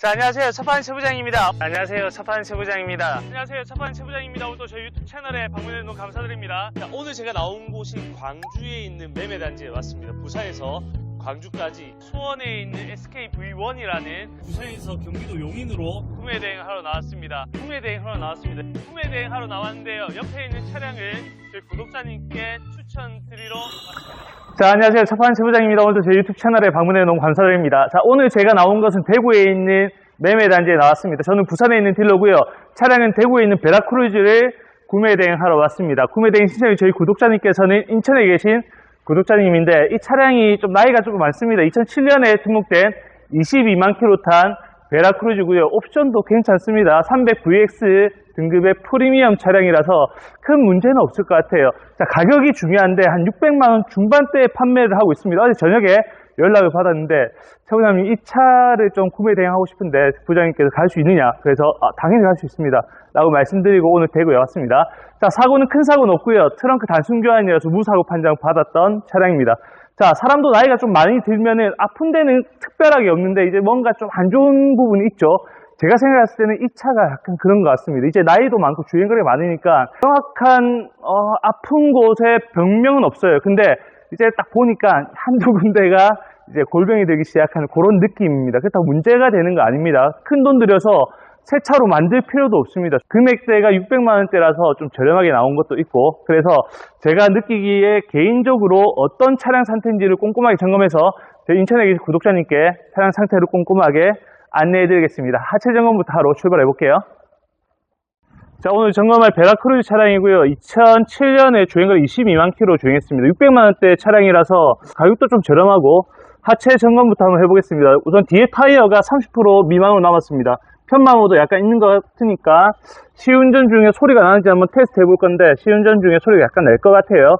자, 안녕하세요. 차판 세부장입니다. 안녕하세요. 차판 세부장입니다. 안녕하세요. 차판 세부장입니다. 오늘도 저희 유튜브 채널에 방문해 주셔서 감사드립니다. 자, 오늘 제가 나온 곳이 광주에 있는 매매단지에 왔습니다. 부산에서 광주까지 수원에 있는 SKV1이라는 부산에서 경기도 용인으로 구매 대행하러 나왔습니다. 구매 대행하러 나왔는데요. 옆에 있는 차량을 저희 구독자님께 추천드리러 왔습니다. 자, 안녕하세요. 차판 세부장입니다. 오늘도 제 유튜브 채널에 방문해 너무 감사드립니다. 자, 오늘 제가 나온 것은 대구에 있는 매매단지에 나왔습니다. 저는 부산에 있는 딜러고요. 차량은 대구에 있는 베라크루즈를 구매 대행하러 왔습니다. 구매 대행 신청이 저희 구독자님께서는 인천에 계신 구독자님인데, 이 차량이 좀 나이가 조금 많습니다. 2007년에 등록된 22만 킬로 탄 베라크루즈고요. 옵션도 괜찮습니다. 300VX 등급의 프리미엄 차량이라서 큰 문제는 없을 것 같아요. 자, 가격이 중요한데 한 600만원 중반대에 판매를 하고 있습니다. 어제 저녁에 연락을 받았는데, 차부장님 이 차를 좀 구매 대행하고 싶은데 부장님께서 갈 수 있느냐? 그래서 당연히 갈 수 있습니다 라고 말씀드리고 오늘 대구에 왔습니다. 자, 사고는 큰 사고는 없고요. 트렁크 단순 교환이라서 무사고 판정 받았던 차량입니다. 자, 사람도 나이가 좀 많이 들면은 아픈 데는 특별하게 없는데 이제 뭔가 좀 안 좋은 부분이 있죠. 제가 생각했을 때는 이 차가 약간 그런 것 같습니다. 이제 나이도 많고 주행거리가 많으니까 정확한 아픈 곳에 병명은 없어요. 근데 이제 딱 보니까 한두 군데가 이제 골병이 되기 시작하는 그런 느낌입니다. 그렇다고 문제가 되는 거 아닙니다. 큰 돈 들여서 새 차로 만들 필요도 없습니다. 금액대가 600만원대라서 좀 저렴하게 나온 것도 있고, 그래서 제가 느끼기에 개인적으로 어떤 차량 상태인지를 꼼꼼하게 점검해서 저희 인천에 계신 구독자님께 차량 상태를 꼼꼼하게 안내해 드리겠습니다. 하체 점검부터 하러 출발해 볼게요. 자, 오늘 점검할 베라크루즈 차량이고요. 2007년에 주행거리 22만 킬로 주행했습니다. 600만원대 차량이라서 가격도 좀 저렴하고, 하체 점검부터 한번 해보겠습니다. 우선 뒤에 타이어가 30% 미만으로 남았습니다. 편마모도 약간 있는 것 같으니까 시운전 중에 소리가 나는지 한번 테스트 해볼 건데, 시운전 중에 소리가 약간 날 것 같아요.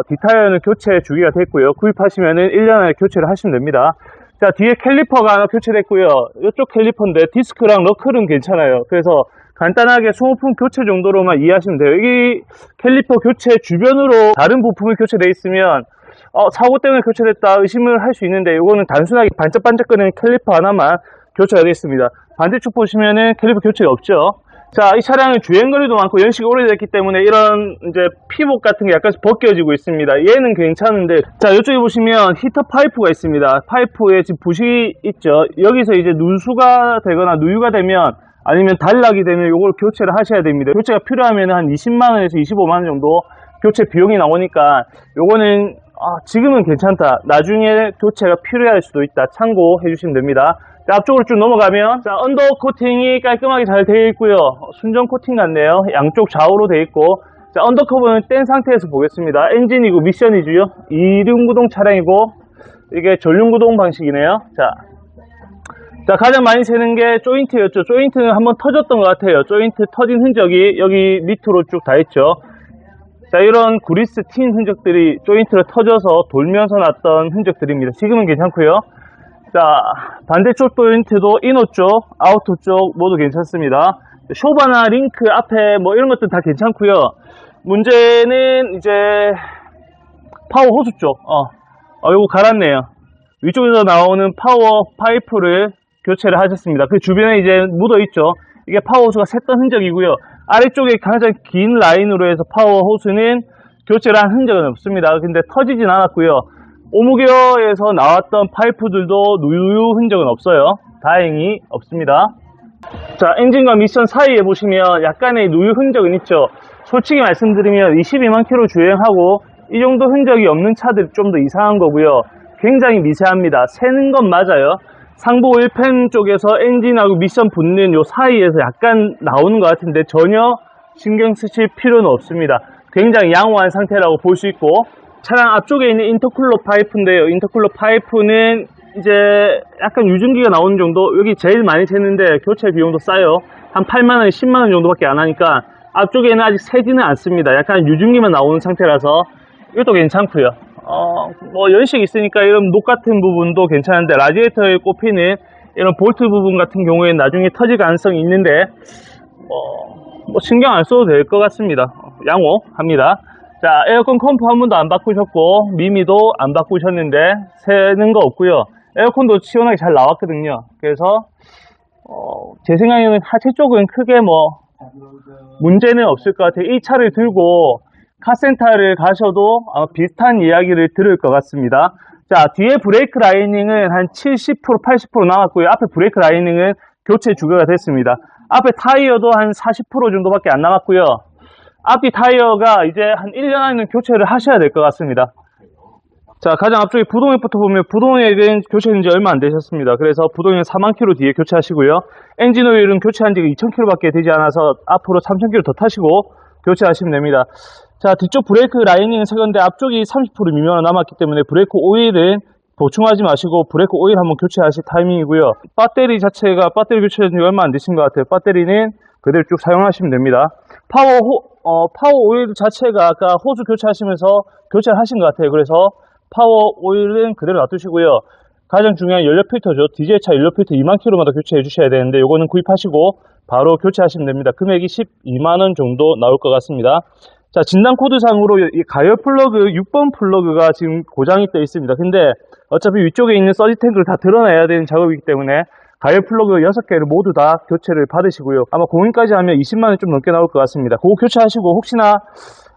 뒷타이어는 교체 주기가 됐고요. 구입하시면은 1년 안에 교체를 하시면 됩니다. 자, 뒤에 캘리퍼가 하나 교체됐고요. 이쪽 캘리퍼인데 디스크랑 너클은 괜찮아요. 그래서 간단하게 소모품 교체 정도로만 이해하시면 돼요. 이 캘리퍼 교체 주변으로 다른 부품이 교체되어 있으면 사고 때문에 교체됐다 의심을 할 수 있는데, 이거는 단순하게 반짝반짝거리는 캘리퍼 하나만 교체가 되어 있습니다. 반대쪽 보시면은 캘리퍼 교체가 없죠. 자, 이 차량은 주행거리도 많고 연식이 오래됐기 때문에 이런 이제 피복 같은 게 약간씩 벗겨지고 있습니다. 얘는 괜찮은데, 자, 이쪽에 보시면 히터 파이프가 있습니다. 파이프에 지금 부식이 있죠. 여기서 이제 누수가 되거나 누유가 되면, 아니면 단락이 되면 이걸 교체를 하셔야 됩니다. 교체가 필요하면 한 20만원에서 25만원 정도 교체 비용이 나오니까 요거는 지금은 괜찮다, 나중에 교체가 필요할 수도 있다, 참고해 주시면 됩니다. 자, 앞쪽으로 쭉 넘어가면, 자, 언더 코팅이 깔끔하게 잘 되어 있고요. 순정 코팅 같네요. 양쪽 좌우로 되어 있고, 자, 언더커버는 뗀 상태에서 보겠습니다. 엔진이고 미션이고요. 이륜구동 차량이고, 이게 전륜구동 방식이네요. 자, 가장 많이 새는 게 조인트였죠. 조인트는 한번 터졌던 것 같아요. 조인트 터진 흔적이 여기 밑으로 쭉 다 있죠. 자, 이런 그리스 튄 흔적들이 조인트를 터져서 돌면서 났던 흔적들입니다. 지금은 괜찮고요. 자, 반대쪽 조인트도 이너 쪽, 아우터 쪽 모두 괜찮습니다. 쇼바나 링크 앞에 뭐 이런 것들 다 괜찮고요. 문제는 이제 파워 호수 쪽, 요거 갈았네요. 위쪽에서 나오는 파워 파이프를 교체를 하셨습니다. 그 주변에 이제 묻어 있죠. 이게 파워 호수가 샜던 흔적이고요. 아래쪽에 가장 긴 라인으로 해서 파워 호수는 교체를 한 흔적은 없습니다. 근데 터지진 않았고요. 오무겨에서 나왔던 파이프들도 누유 흔적은 없어요. 다행히 없습니다. 자, 엔진과 미션 사이에 보시면 약간의 누유 흔적은 있죠. 솔직히 말씀드리면 22만 킬로 주행하고 이 정도 흔적이 없는 차들이 좀 더 이상한 거고요. 굉장히 미세합니다. 새는 건 맞아요. 상부 1펜 쪽에서 엔진하고 미션 붙는 요 사이에서 약간 나오는 것 같은데 전혀 신경 쓰실 필요는 없습니다. 굉장히 양호한 상태라고 볼 수 있고, 차량 앞쪽에 있는 인터쿨러 파이프인데요. 인터쿨러 파이프는 이제 약간 유증기가 나오는 정도, 여기 제일 많이 새는데 교체 비용도 싸요. 한 8만원, 10만원 정도밖에 안 하니까 앞쪽에는 아직 새지는 않습니다. 약간 유증기만 나오는 상태라서 이것도 괜찮고요. 뭐 연식이 있으니까 이런 녹 같은 부분도 괜찮은데, 라디에이터에 꼽히는 이런 볼트 부분 같은 경우에는 나중에 터질 가능성이 있는데 뭐 신경 안 써도 될 것 같습니다. 양호합니다. 자, 에어컨 컴프 한 번도 안 바꾸셨고 미미도 안 바꾸셨는데 새는 거 없고요. 에어컨도 시원하게 잘 나왔거든요. 그래서 제 생각에는 하체 쪽은 크게 뭐 문제는 없을 것 같아요. 이 차를 들고 카센터를 가셔도 아마 비슷한 이야기를 들을 것 같습니다. 자, 뒤에 브레이크 라이닝은 한 70%, 80% 남았고요. 앞에 브레이크 라이닝은 교체 주기가 됐습니다. 앞에 타이어도 한 40% 정도밖에 안 남았고요. 앞뒤 타이어가 이제 한 1년 안에는 교체를 하셔야 될 것 같습니다. 자, 가장 앞쪽에 부동액부터 보면 부동액은 교체한 지 얼마 안 되셨습니다. 그래서 부동액 4만 킬로 뒤에 교체하시고요. 엔진 오일은 교체한 지가 2,000킬로 밖에 되지 않아서 앞으로 3,000킬로 더 타시고 교체하시면 됩니다. 자, 뒤쪽 브레이크 라이닝은 새 건데 앞쪽이 30% 미만 남았기 때문에 브레이크 오일은 보충하지 마시고 브레이크 오일 한번 교체하실 타이밍이고요. 배터리 자체가 배터리 교체한 지 얼마 안 되신 것 같아요. 배터리는 그대로 쭉 사용하시면 됩니다. 파워 오일 자체가 아까 호수 교체하시면서 교체를 하신 것 같아요. 그래서 파워 오일은 그대로 놔두시고요. 가장 중요한 연료 필터죠. 디젤차 연료 필터 2만 킬로마다 교체해 주셔야 되는데 요거는 구입하시고 바로 교체하시면 됩니다. 금액이 12만원 정도 나올 것 같습니다. 자, 진단 코드상으로 이 가열 플러그 6번 플러그가 지금 고장이 떠 있습니다. 근데 어차피 위쪽에 있는 서지 탱크를 다 드러내야 되는 작업이기 때문에 가열 플러그 6개를 모두 다 교체를 받으시고요. 아마 공인까지 하면 20만원 좀 넘게 나올 것 같습니다. 그거 교체하시고 혹시나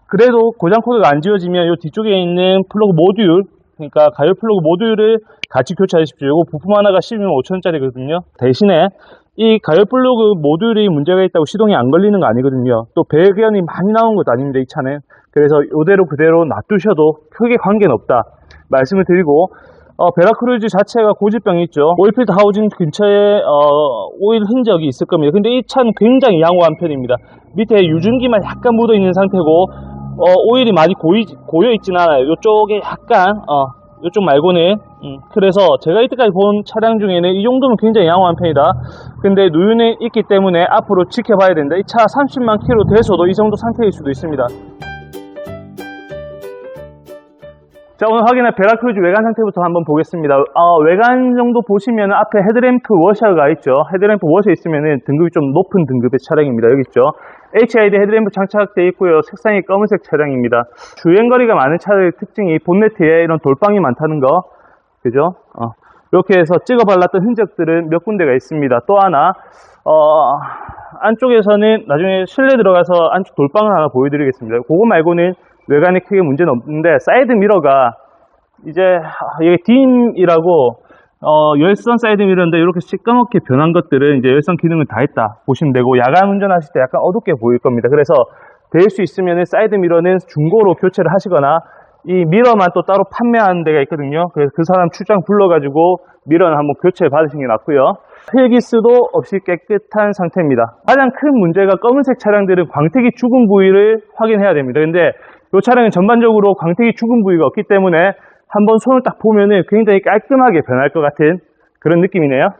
그래도 고장 코드가 안 지워지면 이 뒤쪽에 있는 플러그 모듈, 그러니까 가열 플러그 모듈을 같이 교체하십시오. 이거 부품 하나가 12만 5천원짜리거든요. 대신에 이 가열 플러그 모듈이 문제가 있다고 시동이 안 걸리는 거 아니거든요. 또 배관이 많이 나온 것도 아닙니다, 이 차는. 그래서 이대로 그대로 놔두셔도 크게 관계는 없다 말씀을 드리고, 베라크루즈 자체가 고질병이 있죠. 오일필터 하우징 근처에 오일 흔적이 있을 겁니다. 근데 이 차는 굉장히 양호한 편입니다. 밑에 유증기만 약간 묻어 있는 상태고 오일이 많이 고여 있진 않아요. 이쪽에 약간 이쪽 말고는 그래서 제가 이때까지 본 차량 중에는 이 정도면 굉장히 양호한 편이다. 근데 누유는 있기 때문에 앞으로 지켜봐야 된다. 이 차 30만 킬로 돼서도 이 정도 상태일 수도 있습니다. 자, 오늘 확인할 베라크루즈 외관 상태부터 한번 보겠습니다. 외관 정도 보시면 앞에 헤드램프 워셔가 있죠. 헤드램프 워셔 있으면 등급이 좀 높은 등급의 차량입니다. 여기 있죠. HID 헤드램프 장착되어 있고요. 색상이 검은색 차량입니다. 주행거리가 많은 차의 특징이 본네트에 이런 돌빵이 많다는 거, 그죠? 이렇게 해서 찍어 발랐던 흔적들은 몇 군데가 있습니다. 또 하나, 안쪽에서는 나중에 실내 들어가서 안쪽 돌빵을 하나 보여드리겠습니다. 그거 말고는 외관에 크게 문제는 없는데, 사이드 미러가 이제 이게 딘이라고 열선 사이드 미러인데 이렇게 시꺼멓게 변한 것들은 이제 열선 기능을 다 했다 보시면 되고, 야간 운전하실 때 약간 어둡게 보일 겁니다. 그래서 될 수 있으면 사이드 미러는 중고로 교체를 하시거나 이 미러만 또 따로 판매하는 데가 있거든요. 그래서 그 사람 출장 불러가지고 미러는 한번 교체 받으시는 게 낫고요. 휠기스도 없이 깨끗한 상태입니다. 가장 큰 문제가 검은색 차량들은 광택이 죽은 부위를 확인해야 됩니다. 근데 이 차량은 전반적으로 광택이 죽은 부위가 없기 때문에 한번 손을 딱 보면은 굉장히 깔끔하게 변할 것 같은 그런 느낌이네요.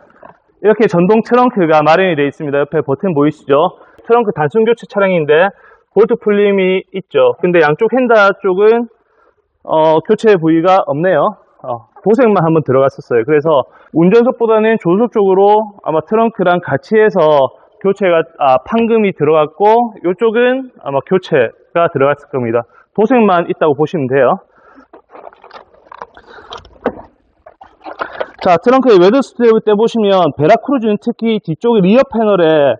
이렇게 전동 트렁크가 마련이 되어 있습니다. 옆에 버튼 보이시죠? 트렁크 단순 교체 차량인데 볼트 풀림이 있죠. 근데 양쪽 핸다 쪽은 교체 부위가 없네요. 도색만 한번 들어갔었어요. 그래서 운전석보다는 조수석 쪽으로 아마 트렁크랑 같이 해서 교체가 판금이 들어갔고, 이쪽은 아마 교체가 들어갔을 겁니다. 도색만 있다고 보시면 돼요. 자, 트렁크의 웨더 스트랩을 떼보시면 베라크루즈는 특히 뒤쪽에 리어 패널에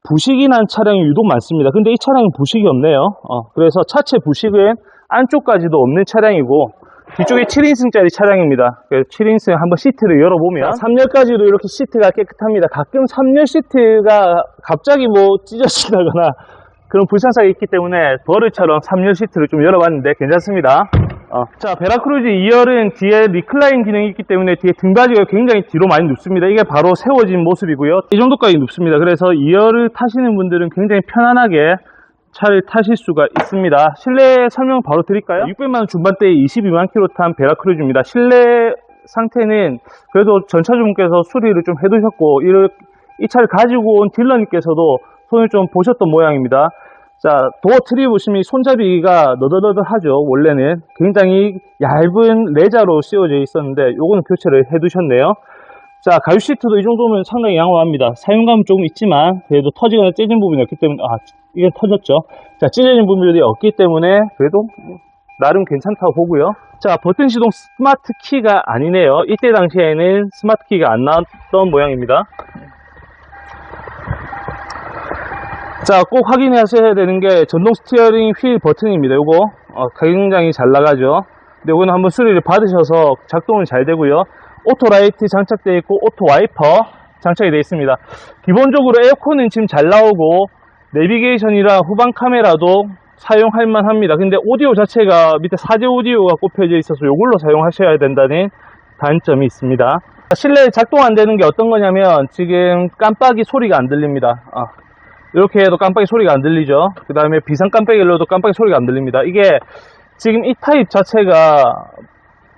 부식이 난 차량이 유독 많습니다. 근데 이 차량은 부식이 없네요. 그래서 차체 부식은 안쪽까지도 없는 차량이고, 뒤쪽에 7인승짜리 차량입니다. 7인승 한번 시트를 열어보면 3열까지도 이렇게 시트가 깨끗합니다. 가끔 3열 시트가 갑자기 뭐 찢어진다거나 그런 불상사가 있기 때문에 버릇처럼 3열 시트를 좀 열어봤는데 괜찮습니다. 자, 베라크루즈 2열은 뒤에 리클라인 기능이 있기 때문에 뒤에 등받이가 굉장히 뒤로 많이 눕습니다. 이게 바로 세워진 모습이고요. 이 정도까지 눕습니다. 그래서 2열을 타시는 분들은 굉장히 편안하게 차를 타실 수가 있습니다. 실내 설명 바로 드릴까요? 600만원 중반대에 22만 킬로 탄 베라크루즈입니다. 실내 상태는 그래도 전차주분께서 수리를 좀 해두셨고, 이 차를 가지고 온 딜러님께서도 손을 좀 보셨던 모양입니다. 자, 도어 트리 보시면 손잡이가 너덜너덜하죠. 원래는 굉장히 얇은 레자로 씌워져 있었는데 요거는 교체를 해두셨네요. 자, 가죽 시트도 이 정도면 상당히 양호합니다. 사용감은 조금 있지만 그래도 터지거나 찢어진 부분이 없기 때문에, 이게 터졌죠. 자, 찢어진 부분이 없기 때문에 그래도 나름 괜찮다고 보고요. 자, 버튼 시동 스마트 키가 아니네요. 이때 당시에는 스마트 키가 안 나왔던 모양입니다. 자, 꼭 확인하셔야 되는 게 전동 스티어링 휠 버튼입니다. 요거 굉장히 잘 나가죠. 근데 요거는 한번 수리를 받으셔서 작동은 잘 되고요. 오토 라이트 장착되어 있고 오토 와이퍼 장착이 되어 있습니다. 기본적으로 에어컨은 지금 잘 나오고 내비게이션이랑 후방 카메라도 사용할 만합니다. 근데 오디오 자체가 밑에 4제 오디오가 꼽혀져 있어서 이걸로 사용하셔야 된다는 단점이 있습니다. 실내 작동 안 되는 게 어떤 거냐면 지금 깜빡이 소리가 안 들립니다. 이렇게 해도 깜빡이 소리가 안 들리죠. 그 다음에 비상 깜빡이를 넣어도 깜빡이 소리가 안 들립니다. 이게 지금 이 타입 자체가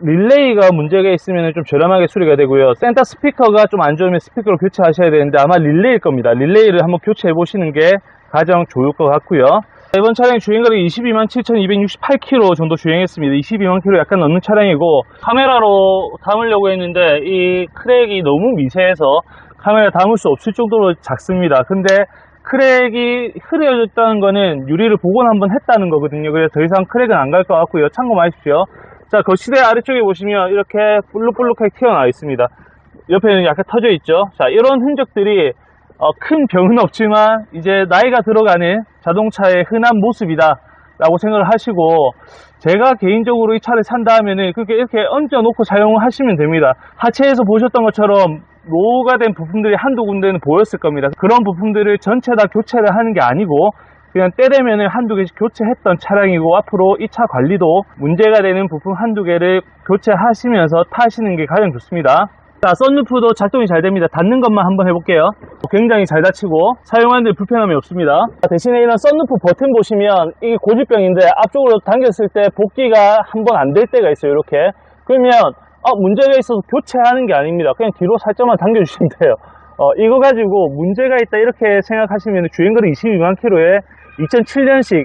릴레이가 문제가 있으면 좀 저렴하게 수리가 되고요. 센터 스피커가 좀 안 좋으면 스피커를 교체하셔야 되는데 아마 릴레이일 겁니다. 릴레이를 한번 교체해 보시는 게 가장 좋을 것 같고요. 이번 차량 주행거리 227,268km 정도 주행했습니다. 22만 km 약간 넘는 차량이고, 카메라로 담으려고 했는데 이 크랙이 너무 미세해서 카메라 담을 수 없을 정도로 작습니다. 근데 크랙이 흐려졌다는 거는 유리를 복원 한번 했다는 거거든요. 그래서 더 이상 크랙은 안 갈 것 같고요. 참고하십시오. 자, 거실의 아래쪽에 보시면 이렇게 볼록볼록하게 튀어나와 있습니다. 옆에는 약간 터져 있죠. 자, 이런 흔적들이 큰 병은 없지만 이제 나이가 들어가는 자동차의 흔한 모습이다 라고 생각을 하시고, 제가 개인적으로 이 차를 산다 하면은 그렇게 이렇게 얹어 놓고 사용을 하시면 됩니다. 하체에서 보셨던 것처럼 노후가 된 부품들이 한두 군데는 보였을 겁니다. 그런 부품들을 전체 다 교체를 하는 게 아니고 그냥 때 되면은 한두 개씩 교체했던 차량이고, 앞으로 이 차 관리도 문제가 되는 부품 한두 개를 교체하시면서 타시는 게 가장 좋습니다. 자, 썬루프도 작동이 잘 됩니다. 닫는 것만 한번 해볼게요. 굉장히 잘 닫히고 사용하는데 불편함이 없습니다. 대신에 이런 썬루프 버튼 보시면 이게 고질병인데 앞쪽으로 당겼을 때 복귀가 한번 안 될 때가 있어요. 이렇게. 그러면 문제가 있어서 교체하는 게 아닙니다. 그냥 뒤로 살짝만 당겨주시면 돼요. 이거 가지고 문제가 있다 이렇게 생각하시면 주행거리 22만 km에 2007년식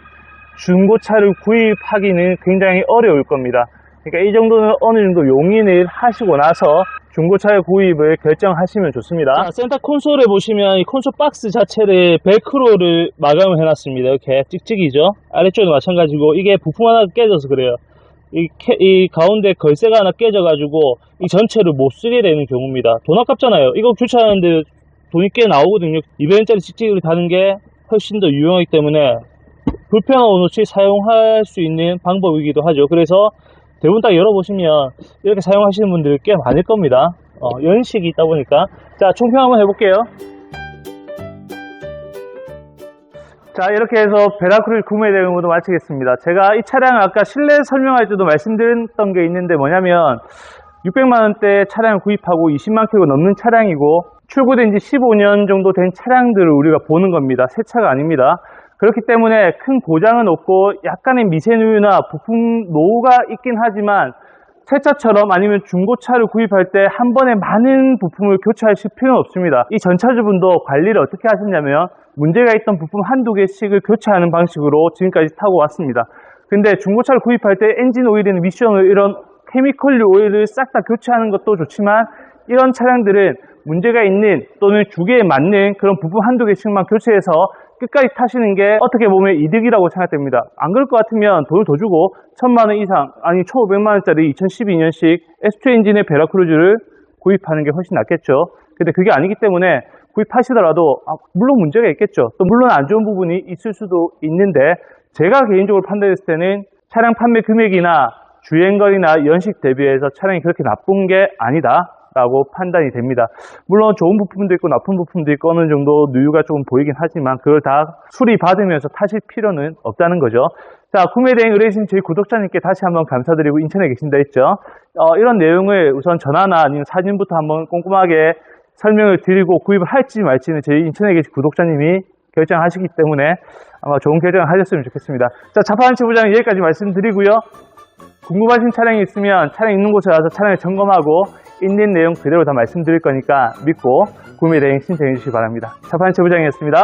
중고차를 구입하기는 굉장히 어려울 겁니다. 그러니까 이 정도는 어느 정도 용인을 하시고 나서 중고차의 구입을 결정하시면 좋습니다. 자, 센터 콘솔에 보시면 이 콘솔 박스 자체를 벨크로를 마감을 해놨습니다. 이렇게 찍찍이죠. 아래쪽도 마찬가지고 이게 부품 하나 깨져서 그래요. 이 가운데 걸쇠가 하나 깨져가지고 이 전체를 못 쓰게 되는 경우입니다. 돈 아깝잖아요. 이거 교체하는데 돈이 꽤 나오거든요. 200원짜리 찍찍이를 다는 게 훨씬 더 유용하기 때문에 불편한 원호치 사용할 수 있는 방법이기도 하죠. 그래서 대부분 딱 열어보시면 이렇게 사용하시는 분들이 꽤 많을 겁니다. 연식이 있다 보니까. 자, 총평 한번 해볼게요. 자, 이렇게 해서 베라크루즈 구매 대응 모두 마치겠습니다. 제가 이 차량 아까 실내 설명할 때도 말씀드렸던 게 있는데 뭐냐면 600만원대 차량을 구입하고 20만 km 넘는 차량이고 출고된 지 15년 정도 된 차량들을 우리가 보는 겁니다. 새 차가 아닙니다. 그렇기 때문에 큰 보장은 없고 약간의 미세누유나 부품 노후가 있긴 하지만 새 차처럼 아니면 중고차를 구입할 때 한 번에 많은 부품을 교체하실 필요는 없습니다. 이 전차주분도 관리를 어떻게 하셨냐면 문제가 있던 부품 한두 개씩을 교체하는 방식으로 지금까지 타고 왔습니다. 근데 중고차를 구입할 때 엔진 오일이나 미션 오일 이런 케미컬류 오일을 싹 다 교체하는 것도 좋지만 이런 차량들은 문제가 있는 또는 주기에 맞는 그런 부품 한두 개씩만 교체해서 끝까지 타시는 게 어떻게 보면 이득이라고 생각됩니다. 안 그럴 것 같으면 돈을 더 주고 1000만원 이상, 아니 1500만원짜리 2012년식 S2 엔진의 베라크루즈를 구입하는 게 훨씬 낫겠죠. 근데 그게 아니기 때문에 구입하시더라도 물론 문제가 있겠죠. 또 물론 안 좋은 부분이 있을 수도 있는데 제가 개인적으로 판단했을 때는 차량 판매 금액이나 주행거리나 연식 대비해서 차량이 그렇게 나쁜 게 아니다 라고 판단이 됩니다. 물론 좋은 부품도 있고 나쁜 부품도 있고 어느 정도 누유가 조금 보이긴 하지만 그걸 다 수리 받으면서 타실 필요는 없다는 거죠. 자, 구매 대행 의뢰해주신 저희 구독자님께 다시 한번 감사드리고 인천에 계신다 했죠. 이런 내용을 우선 전화나 아니면 사진부터 한번 꼼꼼하게 설명을 드리고 구입을 할지 말지는 저희 인천에 계신 구독자님이 결정하시기 때문에 아마 좋은 결정을 하셨으면 좋겠습니다. 자, 자파한 제보자는 여기까지 말씀드리고요. 궁금하신 차량이 있으면 차량 있는 곳에 가서 차량을 점검하고 있는 내용 그대로 다 말씀드릴 거니까 믿고 구매 대행 신청해 주시기 바랍니다. 자파한 제보장이었습니다.